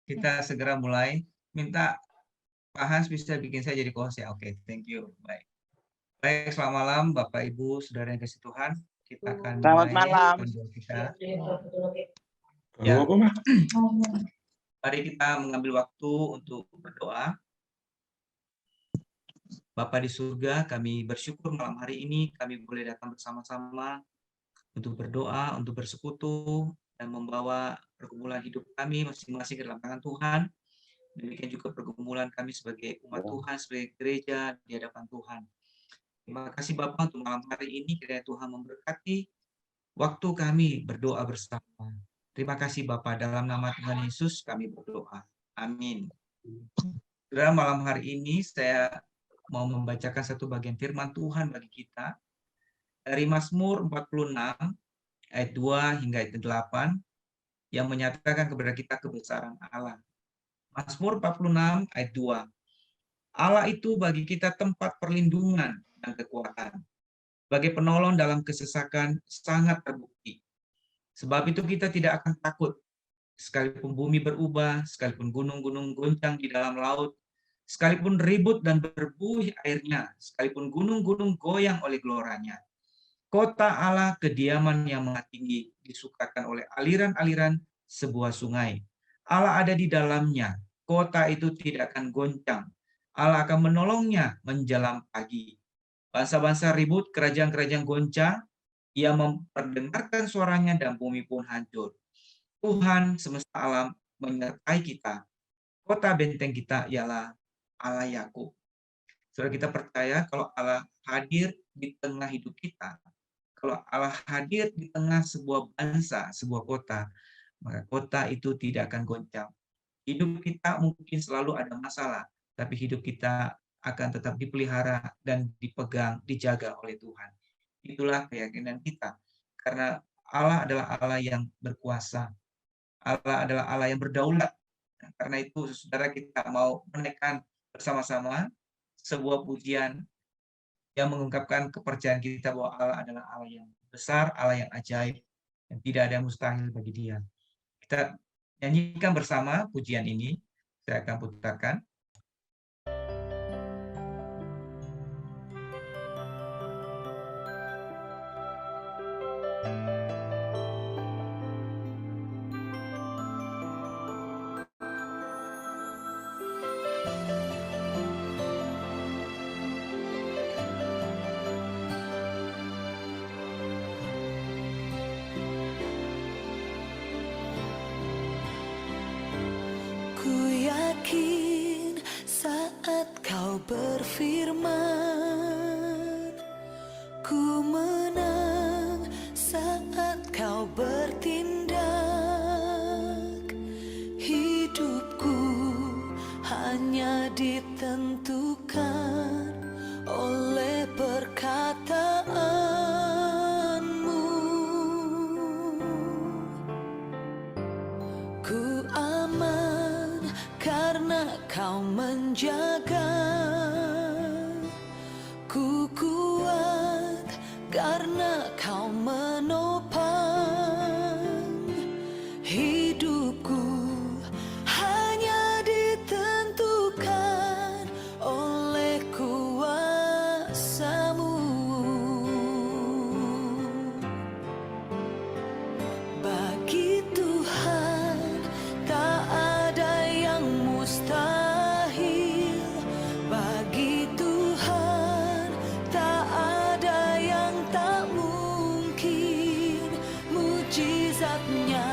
kita segera mulai. Minta Pak Hans bisa bikin saya jadi host ya. Oke, thank you. Baik. Baik, selamat malam Bapak Ibu, Saudara yang kasih Tuhan. Kita akan Selamat mulai malam. kita. Ya. Mari kita mengambil waktu untuk berdoa. Bapa di surga, kami bersyukur malam hari ini kami boleh datang bersama-sama untuk berdoa, untuk bersekutu, dan membawa pergumulan hidup kami masing-masing ke dalam tangan Tuhan. Demikian juga pergumulan kami sebagai umat Tuhan, sebagai gereja di hadapan Tuhan. Terima kasih Bapak untuk malam hari ini, kiranya Tuhan memberkati waktu kami berdoa bersama. Terima kasih Bapak, dalam nama Tuhan Yesus kami berdoa. Amin. Saudara, malam hari ini saya mau membacakan satu bagian firman Tuhan bagi kita dari Mazmur 46 ayat 2 hingga ayat 8 yang menyatakan kepada kita kebesaran Allah. Mazmur 46 ayat 2. Allah itu bagi kita tempat perlindungan dan kekuatan. Sebagai penolong dalam kesesakan sangat terbukti. Sebab itu kita tidak akan takut. Sekalipun bumi berubah, sekalipun gunung-gunung goncang di dalam laut, sekalipun ribut dan berbuih airnya, sekalipun gunung-gunung goyang oleh geloranya. Kota Allah kediaman yang maha tinggi, disukakan oleh aliran-aliran sebuah sungai. Allah ada di dalamnya, kota itu tidak akan goncang. Allah akan menolongnya menjelang pagi. Bangsa-bangsa ribut, kerajaan-kerajaan goncang, ia memperdengarkan suaranya dan bumi pun hancur. Tuhan semesta alam menyertai kita. Kota benteng kita ialah Allah Yakub. Saudara, kita percaya kalau Allah hadir di tengah hidup kita, kalau Allah hadir di tengah sebuah bangsa, sebuah kota, maka kota itu tidak akan goncang. Hidup kita mungkin selalu ada masalah, tapi hidup kita akan tetap dipelihara dan dipegang, dijaga oleh Tuhan. Itulah keyakinan kita. Karena Allah adalah Allah yang berkuasa. Allah adalah Allah yang berdaulat. Karena itu, saudara, kita mau menaikkan bersama-sama sebuah pujian yang mengungkapkan kepercayaan kita bahwa Allah adalah Allah yang besar, Allah yang ajaib, dan tidak ada yang mustahil bagi Dia. Kita nyanyikan bersama pujian ini. Saya akan putarkan. Berfirman, ku menang saat kau bertindak. Hidupku hanya ditentukan oleh perkataanmu. Ku aman karena kau menjaga. Ku kuat karena kau menopang. Hidupku hanya ditentukan oleh kuasa-Mu. Bagi Tuhan tak ada yang mustahil. Bagi Tuhan tak ada yang tak mungkin. Mujizatnya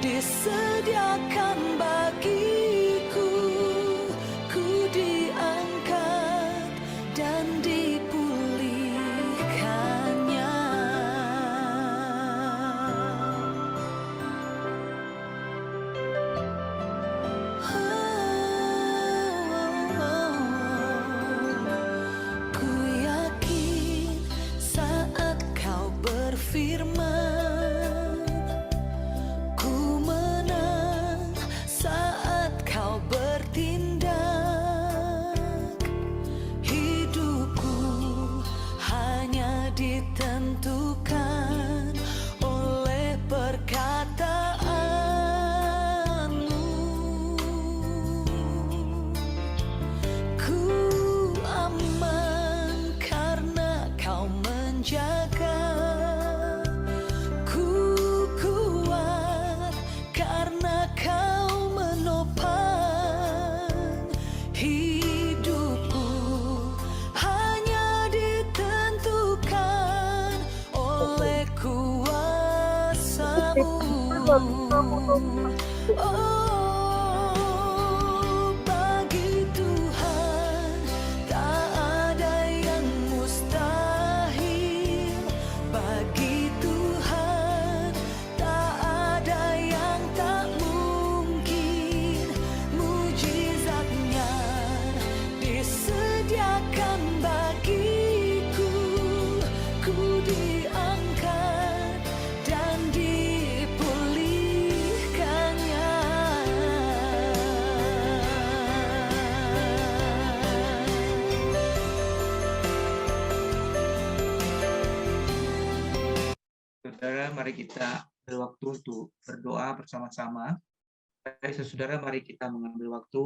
disediakan bagiku. Ku diangkat dan dipulihkannya. Ku yakin saat kau berfirman, ku menang karena Kau menopang hidupku, hanya ditentukan oleh kuasa-Mu. Oh, bagi Tuhan tak ada yang mustahil, bagi Tuhan tak ada yang tak mungkin. Mujizat-Nya disediakan bagiku, ku diangkat dan dipulihkannya. Saudara, mari kita berwaktu untuk berdoa bersama-sama. Baik, saudara, mari kita mengambil waktu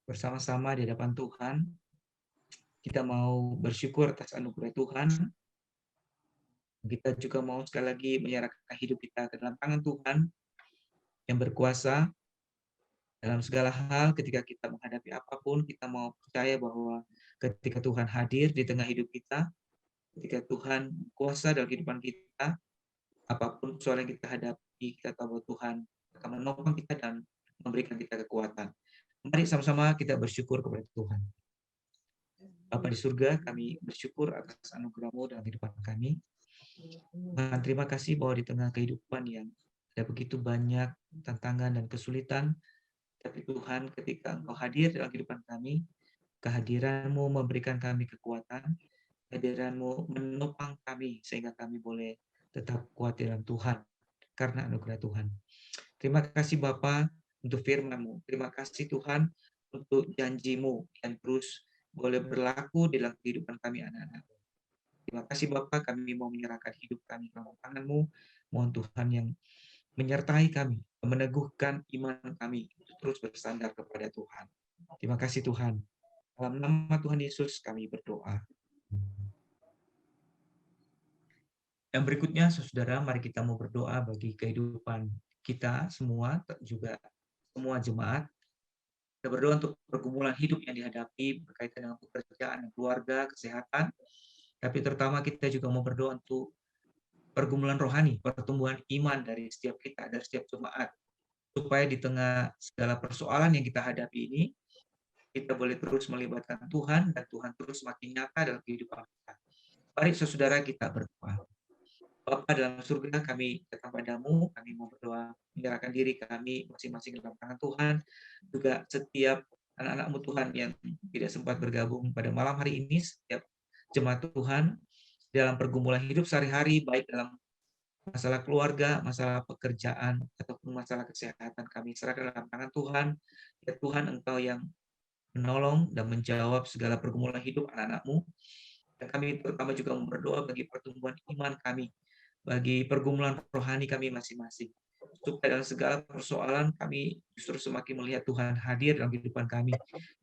bersama-sama di hadapan Tuhan. Kita mau bersyukur atas anugerah Tuhan. Kita juga mau sekali lagi menyerahkan hidup kita ke dalam tangan Tuhan yang berkuasa dalam segala hal. Ketika kita menghadapi apapun, kita mau percaya bahwa ketika Tuhan hadir di tengah hidup kita, ketika Tuhan kuasa dalam kehidupan kita, apapun soal yang kita hadapi, kita tahu bahwa Tuhan akan menopang kita dan memberikan kita kekuatan. Mari sama-sama kita bersyukur kepada Tuhan. Bapa di surga, kami bersyukur atas anugerah-Mu dalam kehidupan kami. Tuhan, terima kasih bahwa di tengah kehidupan yang ada begitu banyak tantangan dan kesulitan, tapi Tuhan, ketika Engkau hadir dalam kehidupan kami, kehadiran-Mu memberikan kami kekuatan, kehadiran-Mu menopang kami sehingga kami boleh tetap kuat dalam Tuhan karena anugerah Tuhan. Terima kasih Bapa untuk firman-Mu. Terima kasih Tuhan untuk janji-Mu yang terus boleh berlaku dalam kehidupan kami anak-anak. Terima kasih Bapa, kami mau menyerahkan hidup kami ke dalam tangan-Mu. Mohon Tuhan yang menyertai kami, meneguhkan iman kami untuk terus bersandar kepada Tuhan. Terima kasih Tuhan. Dalam nama Tuhan Yesus kami berdoa. Yang berikutnya, saudara, mari kita mau berdoa bagi kehidupan kita semua, juga semua jemaat. Kita berdoa untuk pergumulan hidup yang dihadapi berkaitan dengan pekerjaan, keluarga, kesehatan. Tapi terutama kita juga mau berdoa untuk pergumulan rohani, pertumbuhan iman dari setiap kita, dari setiap jemaat. Supaya di tengah segala persoalan yang kita hadapi ini, kita boleh terus melibatkan Tuhan, dan Tuhan terus makin nyata dalam kehidupan kita. Mari saudara kita berdoa. Bapa dalam surga, kami datang padamu, kami mau berdoa, menyerahkan diri kami masing-masing dalam tangan Tuhan, juga setiap anak-anak-Mu Tuhan yang tidak sempat bergabung pada malam hari ini, setiap jemaat Tuhan, dalam pergumulan hidup sehari-hari, baik dalam masalah keluarga, masalah pekerjaan, ataupun masalah kesehatan, kami serahkan dalam tangan Tuhan. Ya Tuhan, Engkau yang menolong dan menjawab segala pergumulan hidup anak-anak-Mu, dan kami terutama juga berdoa bagi pertumbuhan iman kami, bagi pergumulan rohani kami masing-masing. Supaya dalam segala persoalan kami justru semakin melihat Tuhan hadir dalam kehidupan kami.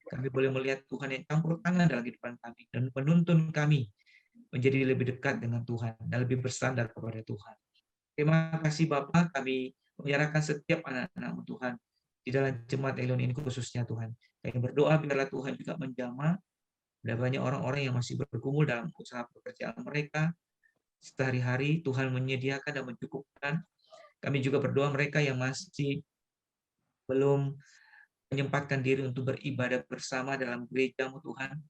Kami boleh melihat Tuhan yang campur tangan dalam kehidupan kami dan menuntun kami menjadi lebih dekat dengan Tuhan dan lebih bersandar kepada Tuhan. Terima kasih Bapa, kami menyerahkan setiap anak-anak-Mu Tuhan di dalam jemaat Elon ini khususnya Tuhan. Kami berdoa biarlah Tuhan juga menjamah. Ada banyak orang-orang yang masih bergumul dalam usaha pekerjaan mereka. Sehari-hari Tuhan menyediakan dan mencukupkan. Kami juga berdoa mereka yang masih belum menyempatkan diri untuk beribadah bersama dalam gereja-Mu Tuhan.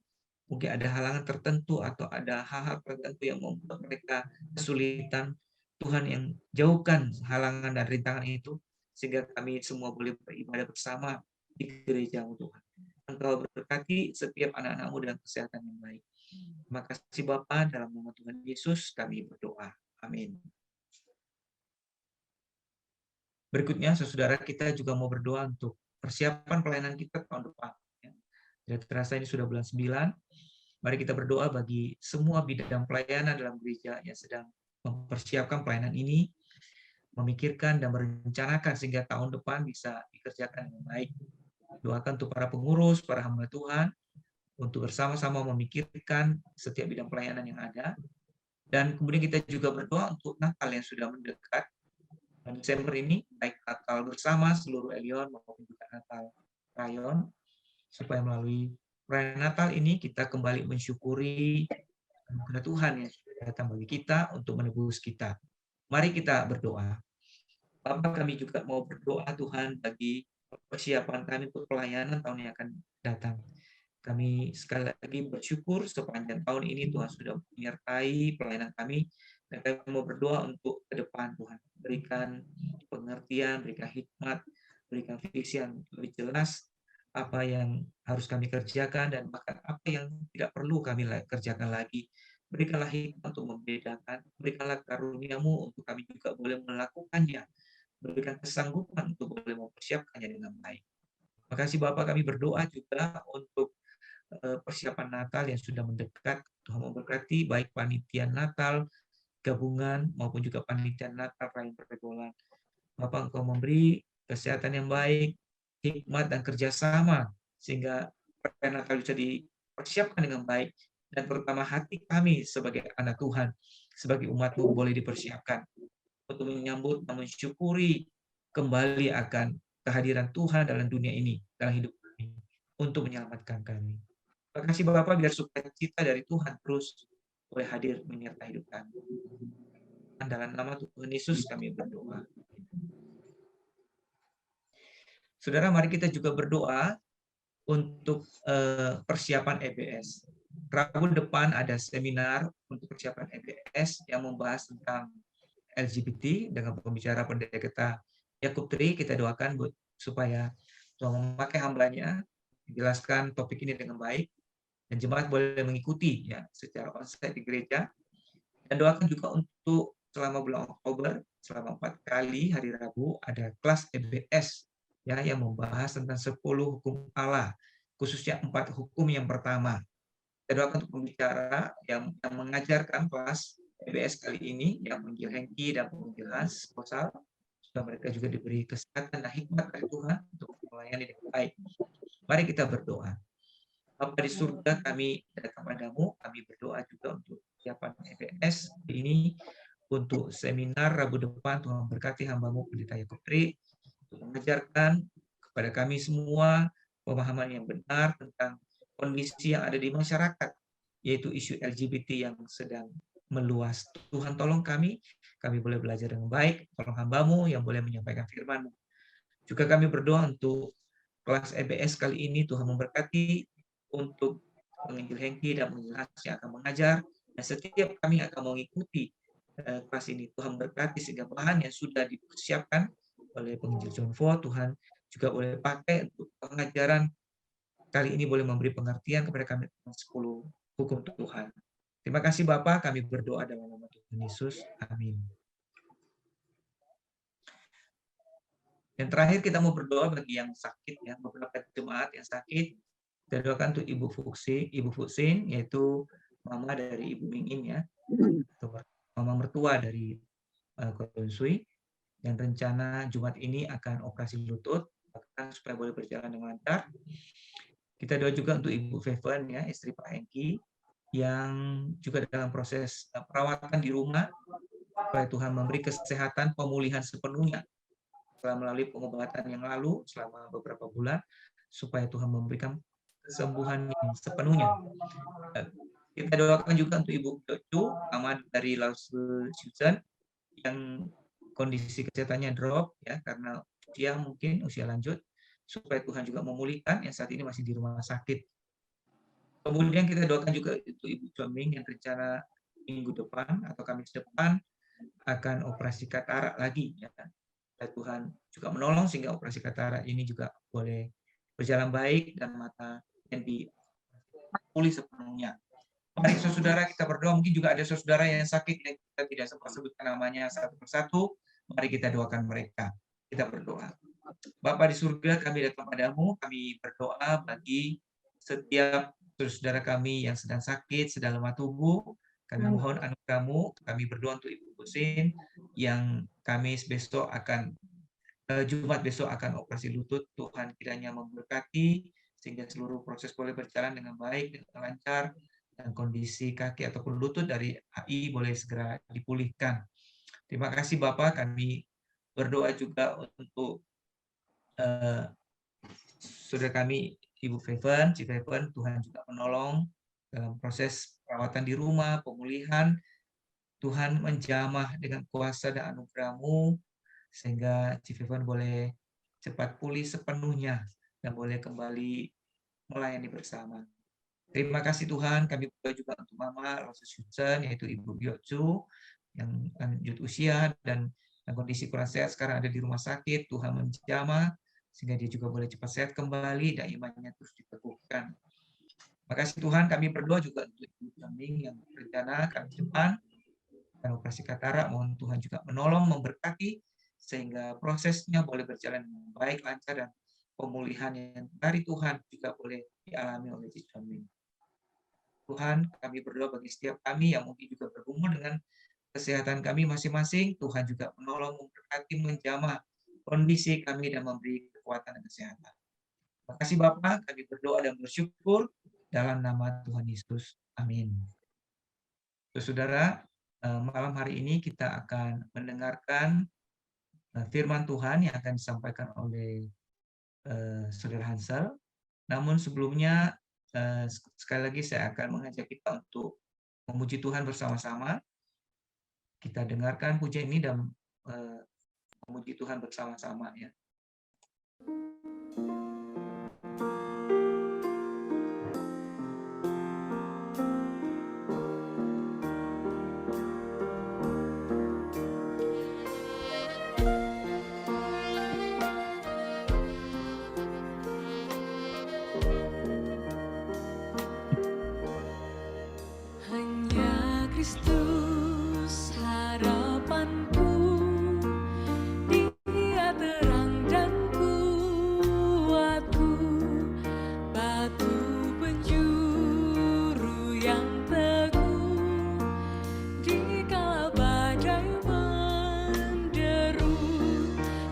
Mungkin ada halangan tertentu atau ada hal-hal tertentu yang membuat mereka kesulitan. Tuhan yang jauhkan halangan dan rintangan itu, sehingga kami semua boleh beribadah bersama di gereja-Mu Tuhan. Engkau berkati setiap anak-anak-Mu dengan kesehatan yang baik. Terima kasih Bapa, dalam nama Tuhan Yesus kami berdoa. Amin. Berikutnya, saudara, kita juga mau berdoa untuk persiapan pelayanan kita tahun depan. Tidak terasa ini sudah bulan 9. Mari kita berdoa bagi semua bidang pelayanan dalam gereja yang sedang mempersiapkan pelayanan ini, memikirkan dan merencanakan sehingga tahun depan bisa dikerjakan dengan baik. Doakan untuk para pengurus, para hamba Tuhan, untuk bersama-sama memikirkan setiap bidang pelayanan yang ada. Dan kemudian kita juga berdoa untuk Natal yang sudah mendekat. Dan Desember ini baik Natal bersama seluruh Elion maupun juga Natal Rayon, supaya melalui perayaan Natal ini kita kembali mensyukuri anugerah Tuhan yang sudah datang bagi kita untuk menebus kita. Mari kita berdoa. Bapa, kami juga mau berdoa Tuhan bagi persiapan kami untuk pelayanan tahun yang akan datang. Kami sekali lagi bersyukur sepanjang tahun ini Tuhan sudah menyertai pelayanan kami, dan kami mau berdoa untuk ke depan Tuhan. Berikan pengertian, berikan hikmat, berikan visi yang lebih jelas apa yang harus kami kerjakan dan bahkan apa yang tidak perlu kami kerjakan lagi. Berikanlah hikmat untuk membedakan, berikanlah karunia-Mu untuk kami juga boleh melakukannya, berikan kesanggupan untuk boleh mempersiapkannya dengan baik. Terima kasih Bapak, kami berdoa juga untuk persiapan Natal yang sudah mendekat. Tuhan memberkati baik panitia Natal, gabungan, maupun juga panitia Natal Rayon Pergaulan. Bapak, Engkau memberi kesehatan yang baik, hikmat dan kerjasama, sehingga perayaan Natal bisa dipersiapkan dengan baik, dan terutama hati kami sebagai anak Tuhan, sebagai umat-Mu boleh dipersiapkan untuk menyambut dan mensyukuri kembali akan kehadiran Tuhan dalam dunia ini, dalam hidup kami, untuk menyelamatkan kami. Terima kasih Bapak, biar sukacita dari Tuhan terus boleh hadir menyertai hidup kami. Dan dalam nama Tuhan Yesus kami berdoa. Saudara, mari kita juga berdoa untuk persiapan EBS. Rabu depan ada seminar untuk persiapan EBS yang membahas tentang LGBT dengan pembicara pendeta kita Yakub Tri. Kita doakan supaya Tuhan memakai hambanya menjelaskan topik ini dengan baik, dan jemaat boleh mengikuti ya secara onsite di gereja. Dan doakan juga untuk selama bulan Oktober, selama 4 kali hari Rabu ada kelas EBS ya yang membahas tentang 10 hukum Allah, khususnya 4 hukum yang pertama. Kita doakan untuk pembicara yang mengajarkan kelas EBS kali ini, yang menginjil Hengki dan penginjil Hans Kosal, supaya mereka juga diberi kesehatan dan hikmat dari Tuhan untuk melayani dengan baik. Mari kita berdoa. Bapa di surga, kami datang padamu, kami berdoa juga untuk persiapan EBS ini, untuk seminar Rabu depan. Tuhan berkati hamba-Mu Pendeta Yakub Tri untuk mengajarkan kepada kami semua pemahaman yang benar tentang kondisi yang ada di masyarakat, yaitu isu LGBT yang sedang meluas. Tuhan tolong kami boleh belajar dengan baik, tolong hamba-Mu yang boleh menyampaikan firman-Mu. Juga kami berdoa untuk kelas EBS kali ini, Tuhan memberkati untuk penginjil Hengki dan penginjil Hans yang akan mengajar, dan setiap kami akan mengikuti kelas ini. Tuhan berkati sehingga bahan yang sudah dipersiapkan oleh penginjil John Fo, Tuhan juga boleh pakai untuk pengajaran kali ini, boleh memberi pengertian kepada kami tentang 10 hukum Tuhan. Terima kasih Bapa, kami berdoa dalam nama Tuhan Yesus. Amin. Yang terakhir kita mau berdoa bagi yang sakit ya, beberapa jemaat yang sakit. Kita doakan untuk Ibu Fusin, yaitu mama dari Ibu Mingin ya, mama mertua dari Konsui, yang rencana Jumat ini akan operasi lutut, supaya boleh berjalan dengan lancar. Kita doa juga untuk Ibu Feven ya, istri Pak Hengki, yang juga dalam proses perawatan di rumah, supaya Tuhan memberi kesehatan, pemulihan sepenuhnya setelah melalui pengobatan yang lalu selama beberapa bulan, supaya Tuhan memberikan kesembuhan yang sepenuhnya. Kita doakan juga untuk Ibu Docu, mama dari Lausul Susan, yang kondisi kesehatannya drop ya karena usia mungkin usia lanjut, supaya Tuhan juga memulihkan yang saat ini masih di rumah sakit. Kemudian kita doakan juga untuk Ibu Coming yang rencana minggu depan atau Kamis depan akan operasi katarak lagi ya. Dan Tuhan juga menolong sehingga operasi katarak ini juga boleh berjalan baik dan mata yang dipulih sepenuhnya. Mari saudara kita berdoa. Mungkin juga ada saudara yang sakit yang kita tidak sempat sebutkan namanya satu persatu. Mari kita doakan mereka. Kita berdoa. Bapa di surga, kami datang padamu, kami berdoa bagi setiap saudara kami yang sedang sakit, sedang lemah tubuh. Kami mohon anugerah-Mu, kami berdoa untuk Ibu Husin yang Jumat besok akan operasi lutut. Tuhan kiranya memberkati sehingga seluruh proses boleh berjalan dengan baik, dengan lancar, dan kondisi kaki ataupun lutut dari AI boleh segera dipulihkan. Terima kasih Bapak, kami berdoa juga untuk saudara kami Ibu Feven, Ci Feven, Tuhan juga menolong dalam proses perawatan di rumah, pemulihan. Tuhan menjamah dengan kuasa dan anugerah-Mu sehingga Ci Feven boleh cepat pulih sepenuhnya dan boleh kembali melayani bersama. Terima kasih Tuhan, kami berdoa juga untuk Mama Rose Susan, yaitu Ibu Biocu, yang lanjut usia dan kondisi kurang sehat sekarang ada di rumah sakit. Tuhan menjamah sehingga dia juga boleh cepat sehat kembali dan imannya terus diteguhkan. Terima kasih Tuhan, kami berdoa juga untuk Ibu Jaming yang berencana Kamis depan dan operasi katarak. Mohon Tuhan juga menolong, memberkati sehingga prosesnya boleh berjalan dengan baik, lancar, dan pemulihan yang dari Tuhan juga boleh dialami oleh Ibu Jaming. Tuhan, kami berdoa bagi setiap kami yang mungkin juga bergumul dengan kesehatan kami masing-masing. Tuhan juga menolong, memberkati, menjamah kondisi kami dan memberi kekuatan dan kesehatan. Terima kasih Bapak, kami berdoa dan bersyukur dalam nama Tuhan Yesus. Amin. Saudara, malam hari ini kita akan mendengarkan firman Tuhan yang akan disampaikan oleh Saudara Hansel. Namun sebelumnya, sekali lagi saya akan mengajak kita untuk memuji Tuhan bersama-sama. Kita dengarkan pujian ini dan memuji Tuhan bersama-sama ya. Hanya Kristus harapanku, Dia terang dan kuatku, batu penjuru yang teguh di kala badai menderu.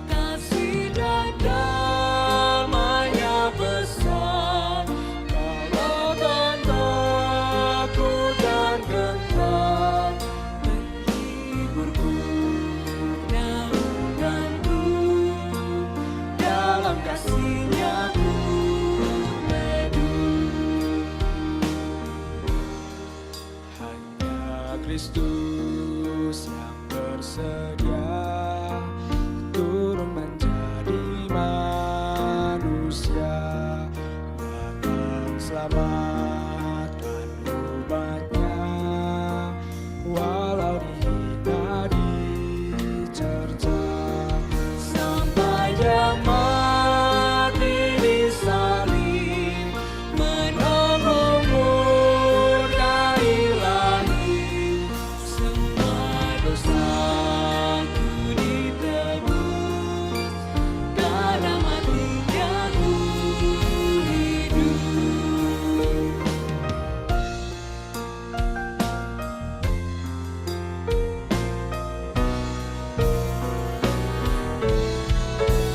Kasih dan damai-Nya besar, kalau tak takut dan gentar, menghiburku naunganku, dalam kasih-Nya ku teduh. Hanya Kristus yang bersedia turun menjadi manusia, datang selamatkan umatnya, walau dihina dicerca, sampai Dia mati di salib, menanggung murka ilahi, semua dosaku ditebus, karena mati-Nya ku hidup.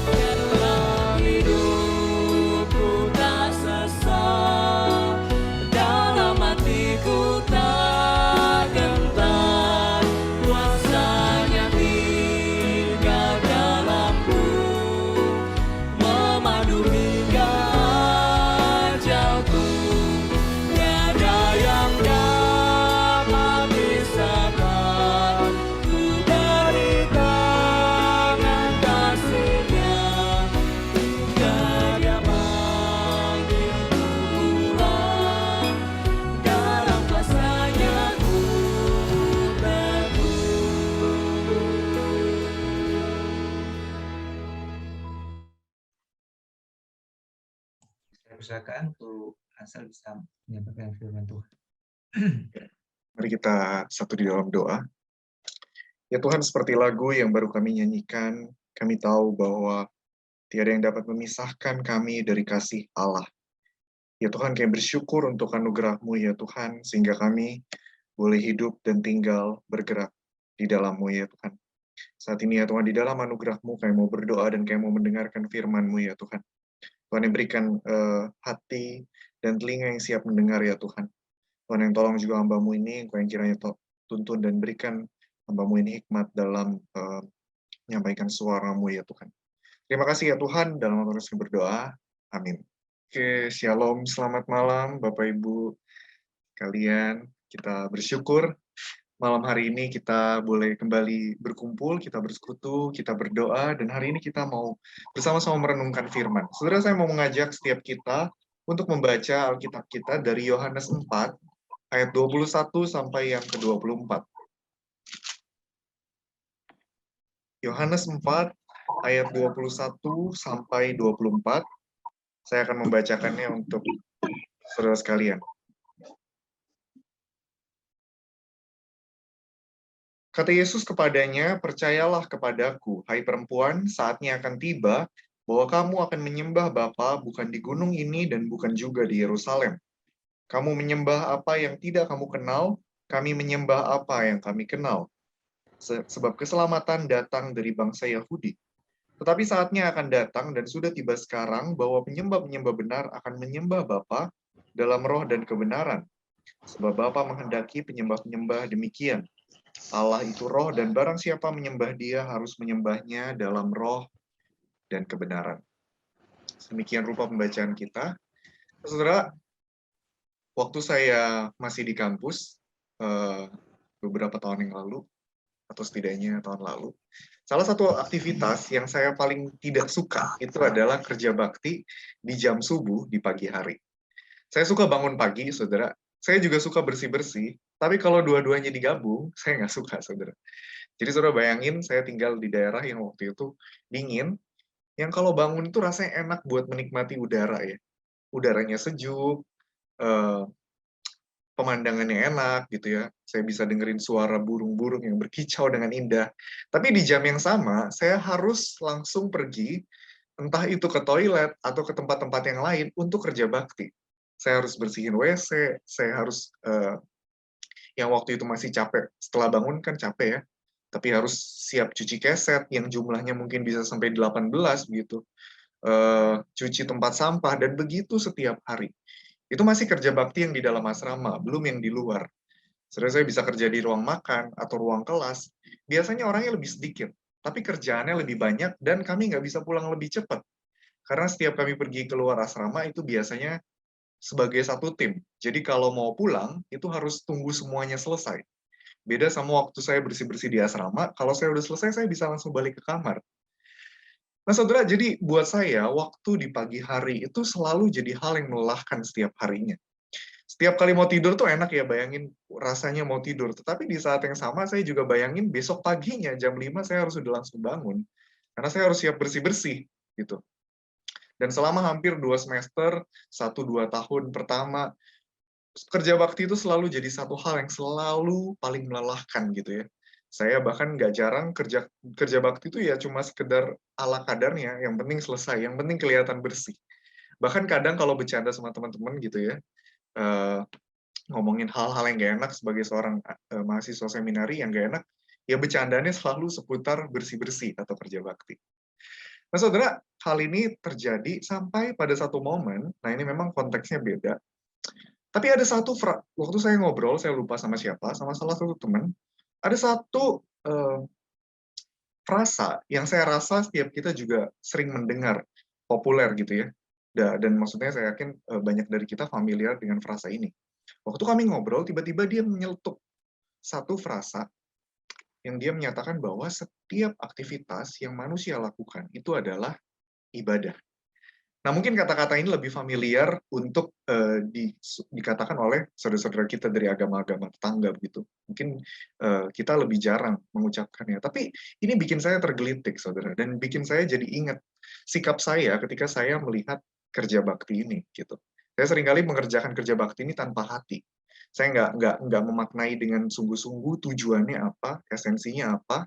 Dalam hidupku tak sesat, dalam hatiku tak gentar, kuasa-Nya tinggal dalamku, memandu hingga ajalku. Tiada yang dapat pisahkan ku dari tangan kasih-Nya, hingga Dia manggilku pulang, dalam kuasa-Nya ku teguh. Saya persilakan untuk Hansel bisa menyampaikan firman Tuhan. Mari kita satu di dalam doa. Ya Tuhan, seperti lagu yang baru kami nyanyikan, kami tahu bahwa tiada yang dapat memisahkan kami dari kasih Allah. Ya Tuhan, kami bersyukur untuk anugerah-Mu ya Tuhan, sehingga kami boleh hidup dan tinggal bergerak di dalam-Mu ya Tuhan. Saat ini ya Tuhan, di dalam anugerah-Mu kami mau berdoa dan kami mau mendengarkan firman-Mu ya Tuhan. Tuhan yang berikan hati dan telinga yang siap mendengar ya Tuhan. Tuhan yang tolong juga hamba-Mu ini, Engkau yang kiranya tuntun dan berikan hamba-Mu ini hikmat dalam menyampaikan suara-Mu ya Tuhan. Terima kasih ya Tuhan, dalam nama Tuhan kami berdoa. Amin. Oke, shalom, selamat malam Bapak Ibu kalian. Kita bersyukur malam hari ini kita boleh kembali berkumpul, kita bersekutu, kita berdoa, dan hari ini kita mau bersama-sama merenungkan firman. Saudara, saya mau mengajak setiap kita untuk membaca Alkitab kita dari Yohanes 4, ayat 21 sampai yang ke-24. Yohanes 4, ayat 21 sampai 24. Saya akan membacakannya untuk saudara sekalian. Kata Yesus kepadanya, percayalah kepadaku, hai perempuan, saatnya akan tiba bahwa kamu akan menyembah Bapa bukan di gunung ini dan bukan juga di Yerusalem. Kamu menyembah apa yang tidak kamu kenal, kami menyembah apa yang kami kenal. Sebab keselamatan datang dari bangsa Yahudi. Tetapi saatnya akan datang dan sudah tiba sekarang bahwa penyembah-penyembah benar akan menyembah Bapa dalam roh dan kebenaran. Sebab Bapa menghendaki penyembah-penyembah demikian. Allah itu roh dan barang siapa menyembah dia harus menyembahnya dalam roh dan kebenaran. Demikian rupa pembacaan kita. Saudara, waktu saya masih di kampus, beberapa tahun yang lalu, atau setidaknya tahun lalu, salah satu aktivitas yang saya paling tidak suka itu adalah kerja bakti di jam subuh di pagi hari. Saya suka bangun pagi, saudara. Saya juga suka bersih-bersih, tapi kalau dua-duanya digabung, saya nggak suka, saudara. Jadi saudara bayangin, saya tinggal di daerah yang waktu itu dingin, yang kalau bangun itu rasanya enak buat menikmati udara ya. Udaranya sejuk, pemandangannya enak gitu ya. Saya bisa dengerin suara burung-burung yang berkicau dengan indah. Tapi di jam yang sama, saya harus langsung pergi, entah itu ke toilet atau ke tempat-tempat yang lain untuk kerja bakti. Saya harus bersihin WC, saya harus, yang waktu itu masih capek, setelah bangun kan capek ya, tapi harus siap cuci keset, yang jumlahnya mungkin bisa sampai 18 gitu, cuci tempat sampah, dan begitu setiap hari. Itu masih kerja bakti yang di dalam asrama, belum yang di luar. Sebenarnya saya bisa kerja di ruang makan atau ruang kelas, biasanya orangnya lebih sedikit, tapi kerjaannya lebih banyak, dan kami nggak bisa pulang lebih cepat. Karena setiap kami pergi keluar asrama, itu biasanya sebagai satu tim. Jadi kalau mau pulang, itu harus tunggu semuanya selesai. Beda sama waktu saya bersih-bersih di asrama, kalau saya udah selesai, saya bisa langsung balik ke kamar. Nah, saudara, jadi buat saya, waktu di pagi hari itu selalu jadi hal yang melelahkan setiap harinya. Setiap kali mau tidur tuh enak ya, bayangin rasanya mau tidur. Tetapi di saat yang sama, saya juga bayangin besok paginya, jam 5, saya harus udah langsung bangun. Karena saya harus siap bersih-bersih, gitu. Dan selama hampir 2 semester, 1-2 tahun pertama, kerja bakti itu selalu jadi satu hal yang selalu paling melelahkan gitu ya. Saya bahkan nggak jarang kerja bakti itu ya cuma sekedar ala kadarnya, yang penting selesai, yang penting kelihatan bersih. Bahkan kadang kalau bercanda sama teman-teman gitu ya, ngomongin hal-hal yang nggak enak sebagai seorang mahasiswa seminari yang nggak enak, ya bercandanya selalu seputar bersih-bersih atau kerja bakti. Nah, saudara, hal ini terjadi sampai pada satu momen, nah ini memang konteksnya beda, tapi ada satu, waktu saya ngobrol, saya lupa sama siapa, sama salah satu teman, ada satu frasa yang saya rasa setiap kita juga sering mendengar, populer gitu ya, dan maksudnya saya yakin banyak dari kita familiar dengan frasa ini. Waktu kami ngobrol, tiba-tiba dia menyeletuk satu frasa, yang dia menyatakan bahwa setiap aktivitas yang manusia lakukan itu adalah ibadah. Nah, mungkin kata-kata ini lebih familiar untuk dikatakan oleh saudara-saudara kita dari agama-agama tetangga begitu. Mungkin kita lebih jarang mengucapkannya. Tapi ini bikin saya tergelitik, saudara, dan bikin saya jadi ingat sikap saya ketika saya melihat kerja bakti ini, gitu. Saya seringkali mengerjakan kerja bakti ini tanpa hati. Saya nggak memaknai dengan sungguh-sungguh tujuannya apa, esensinya apa,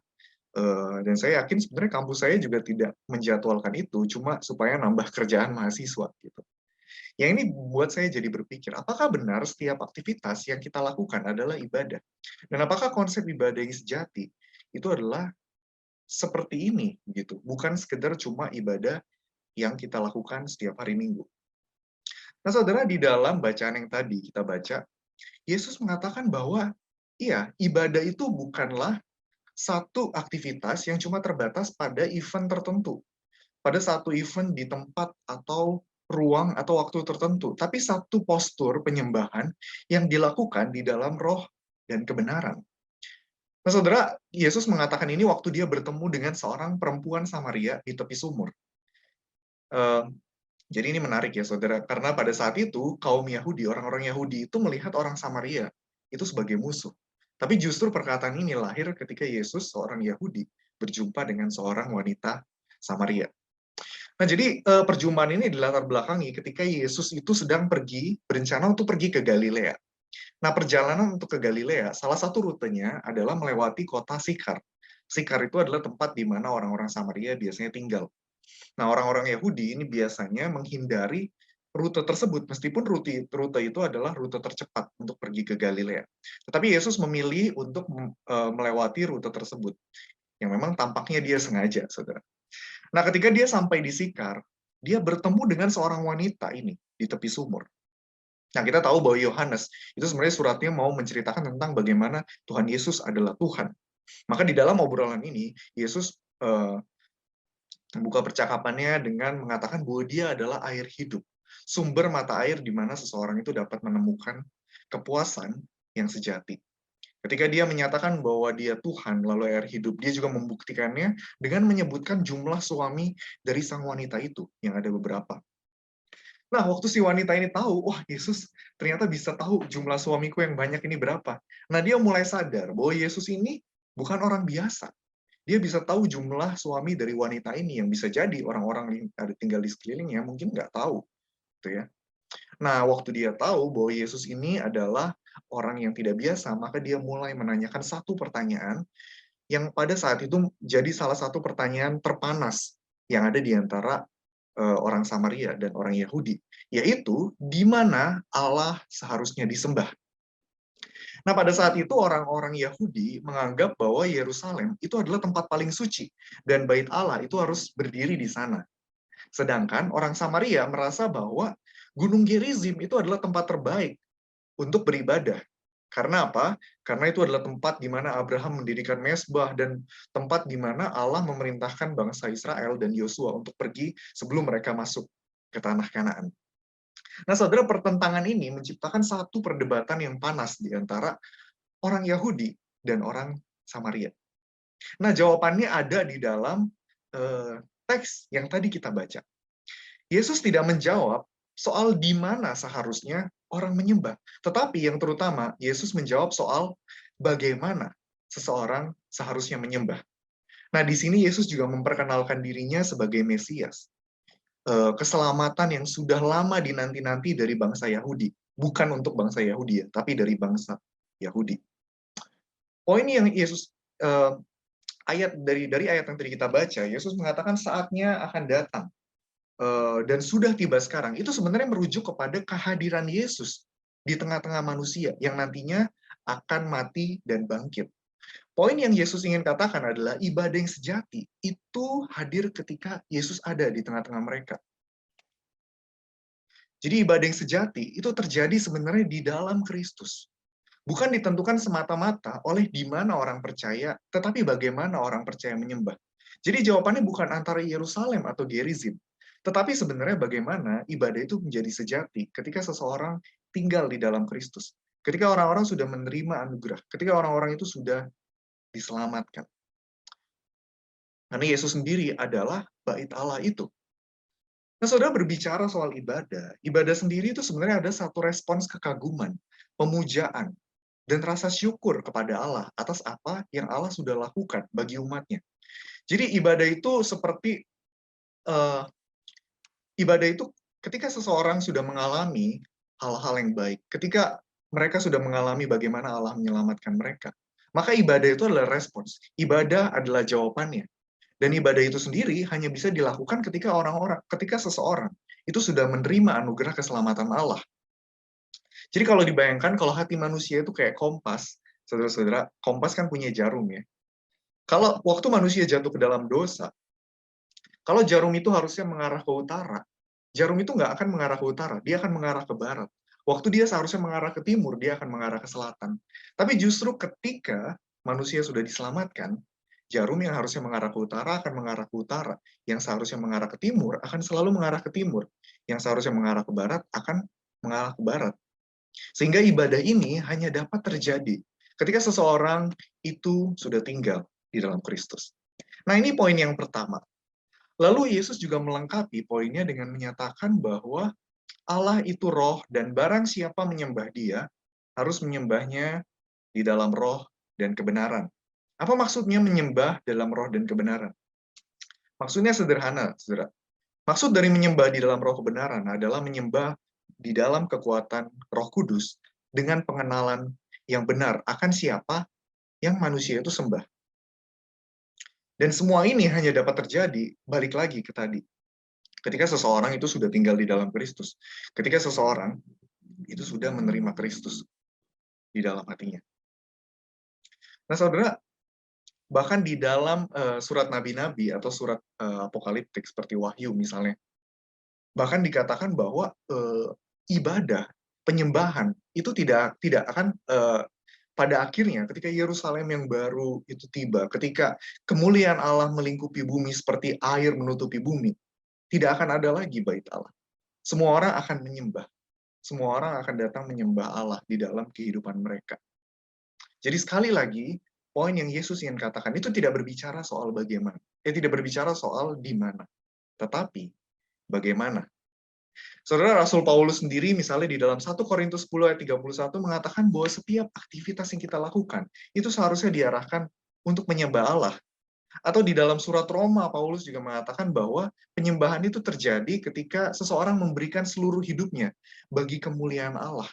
dan saya yakin sebenarnya kampus saya juga tidak menjadwalkan itu, cuma supaya nambah kerjaan mahasiswa gitu. Yang ini buat saya jadi berpikir, apakah benar setiap aktivitas yang kita lakukan adalah ibadah? Dan apakah konsep ibadah yang sejati itu adalah seperti ini gitu, bukan sekedar cuma ibadah yang kita lakukan setiap hari Minggu. Nah, saudara, di dalam bacaan yang tadi kita baca, Yesus mengatakan bahwa iya, ibadah itu bukanlah satu aktivitas yang cuma terbatas pada event tertentu, pada satu event di tempat atau ruang atau waktu tertentu, tapi satu postur penyembahan yang dilakukan di dalam roh dan kebenaran. Nah, saudara, Yesus mengatakan ini waktu dia bertemu dengan seorang perempuan Samaria di tepi sumur. Jadi ini menarik ya, saudara, karena pada saat itu kaum Yahudi, orang-orang Yahudi itu melihat orang Samaria itu sebagai musuh. Tapi justru perkataan ini lahir ketika Yesus, seorang Yahudi, berjumpa dengan seorang wanita Samaria. Nah, jadi perjumpaan ini dilatar belakangi ketika Yesus itu sedang berencana untuk pergi ke Galilea. Nah, perjalanan untuk ke Galilea, salah satu rutenya adalah melewati kota Sikar. Sikar itu adalah tempat di mana orang-orang Samaria biasanya tinggal. Nah, orang-orang Yahudi ini biasanya menghindari rute tersebut, meskipun rute itu adalah rute tercepat untuk pergi ke Galilea. Tetapi Yesus memilih untuk melewati rute tersebut, yang memang tampaknya dia sengaja, saudara. Nah, ketika dia sampai di Sikar, dia bertemu dengan seorang wanita ini di tepi sumur. Nah, kita tahu bahwa Yohanes itu sebenarnya suratnya mau menceritakan tentang bagaimana Tuhan Yesus adalah Tuhan. Maka di dalam obrolan ini, Yesus membuka percakapannya dengan mengatakan bahwa dia adalah air hidup, sumber mata air di mana seseorang itu dapat menemukan kepuasan yang sejati. Ketika dia menyatakan bahwa dia Tuhan, lalu air hidup, dia juga membuktikannya dengan menyebutkan jumlah suami dari sang wanita itu, yang ada beberapa. Nah, waktu si wanita ini tahu, wah Yesus ternyata bisa tahu jumlah suamiku yang banyak ini berapa. Nah, dia mulai sadar bahwa Yesus ini bukan orang biasa. Dia bisa tahu jumlah suami dari wanita ini, yang bisa jadi orang-orang yang ada tinggal di sekelilingnya mungkin nggak tahu. Gitu ya. Nah, waktu dia tahu bahwa Yesus ini adalah orang yang tidak biasa, maka dia mulai menanyakan satu pertanyaan yang pada saat itu jadi salah satu pertanyaan terpanas yang ada di antara orang Samaria dan orang Yahudi, yaitu di mana Allah seharusnya disembah. Nah, pada saat itu orang-orang Yahudi menganggap bahwa Yerusalem itu adalah tempat paling suci dan bait Allah itu harus berdiri di sana. Sedangkan orang Samaria merasa bahwa Gunung Gerizim itu adalah tempat terbaik untuk beribadah. Karena apa? Karena itu adalah tempat di mana Abraham mendirikan mezbah dan tempat di mana Allah memerintahkan bangsa Israel dan Yosua untuk pergi sebelum mereka masuk ke tanah Kanaan. Nah, saudara, pertentangan ini menciptakan satu perdebatan yang panas di antara orang Yahudi dan orang Samaria. Nah, jawabannya ada di dalam teks yang tadi kita baca. Yesus tidak menjawab soal di mana seharusnya orang menyembah. Tetapi yang terutama, Yesus menjawab soal bagaimana seseorang seharusnya menyembah. Nah, di sini Yesus juga memperkenalkan dirinya sebagai Mesias. Keselamatan yang sudah lama dinanti-nanti dari bangsa Yahudi. Bukan untuk bangsa Yahudi ya, tapi dari bangsa Yahudi. Poin yang Yesus, dari ayat yang tadi kita baca, Yesus mengatakan saatnya akan datang. Dan sudah tiba sekarang, itu sebenarnya merujuk kepada kehadiran Yesus di tengah-tengah manusia yang nantinya akan mati dan bangkit. Poin yang Yesus ingin katakan adalah ibadah yang sejati itu hadir ketika Yesus ada di tengah-tengah mereka. Jadi ibadah yang sejati itu terjadi sebenarnya di dalam Kristus. Bukan ditentukan semata-mata oleh di mana orang percaya, tetapi bagaimana orang percaya menyembah. Jadi jawabannya bukan antara Yerusalem atau Gerizim, tetapi sebenarnya bagaimana ibadah itu menjadi sejati ketika seseorang tinggal di dalam Kristus. Ketika orang-orang sudah menerima anugerah. Ketika orang-orang itu sudah diselamatkan. Karena Yesus sendiri adalah bait Allah itu. Nah, saudara, berbicara soal ibadah. Ibadah sendiri itu sebenarnya ada satu respons kekaguman, pemujaan, dan rasa syukur kepada Allah atas apa yang Allah sudah lakukan bagi umatnya. Jadi ibadah itu seperti ibadah itu ketika seseorang sudah mengalami hal-hal yang baik, ketika mereka sudah mengalami bagaimana Allah menyelamatkan mereka, maka ibadah itu adalah respons. Ibadah adalah jawabannya. Dan ibadah itu sendiri hanya bisa dilakukan ketika seseorang itu sudah menerima anugerah keselamatan Allah. Jadi kalau dibayangkan kalau hati manusia itu kayak kompas, saudara-saudara, kompas kan punya jarum ya. Kalau waktu manusia jatuh ke dalam dosa, kalau jarum itu harusnya mengarah ke utara, jarum itu nggak akan mengarah ke utara, dia akan mengarah ke barat. Waktu dia seharusnya mengarah ke timur, dia akan mengarah ke selatan. Tapi justru ketika manusia sudah diselamatkan, Jarum yang harusnya mengarah ke utara akan mengarah ke utara. Yang seharusnya mengarah ke timur akan selalu mengarah ke timur. Yang seharusnya mengarah ke barat akan mengarah ke barat. Sehingga ibadah ini hanya dapat terjadi ketika seseorang itu sudah tinggal di dalam Kristus. Nah, ini poin yang pertama. Lalu Yesus juga melengkapi poinnya dengan menyatakan bahwa Allah itu roh dan barang siapa menyembah dia harus menyembahnya di dalam roh dan kebenaran. Apa maksudnya menyembah dalam roh dan kebenaran? Maksudnya sederhana, saudara. Maksud dari menyembah di dalam roh kebenaran adalah menyembah di dalam kekuatan Roh Kudus dengan pengenalan yang benar akan siapa yang manusia itu sembah. Dan semua ini hanya dapat terjadi, balik lagi ke tadi, ketika seseorang itu sudah tinggal di dalam Kristus. Ketika seseorang itu sudah menerima Kristus di dalam hatinya. Nah, saudara, bahkan di dalam surat nabi-nabi atau surat apokaliptik seperti Wahyu misalnya, bahkan dikatakan bahwa ibadah, penyembahan itu tidak akan pada akhirnya ketika Yerusalem yang baru itu tiba, ketika kemuliaan Allah melingkupi bumi seperti air menutupi bumi, tidak akan ada lagi bait Allah. Semua orang akan menyembah. Semua orang akan datang menyembah Allah di dalam kehidupan mereka. Jadi sekali lagi, poin yang Yesus ingin katakan itu tidak berbicara soal bagaimana. Tidak berbicara soal di mana. Tetapi bagaimana. Saudara, Rasul Paulus sendiri misalnya di dalam 1 Korintus 10 ayat 31 mengatakan bahwa setiap aktivitas yang kita lakukan itu seharusnya diarahkan untuk menyembah Allah. Atau di dalam surat Roma, Paulus juga mengatakan bahwa penyembahan itu terjadi ketika seseorang memberikan seluruh hidupnya bagi kemuliaan Allah.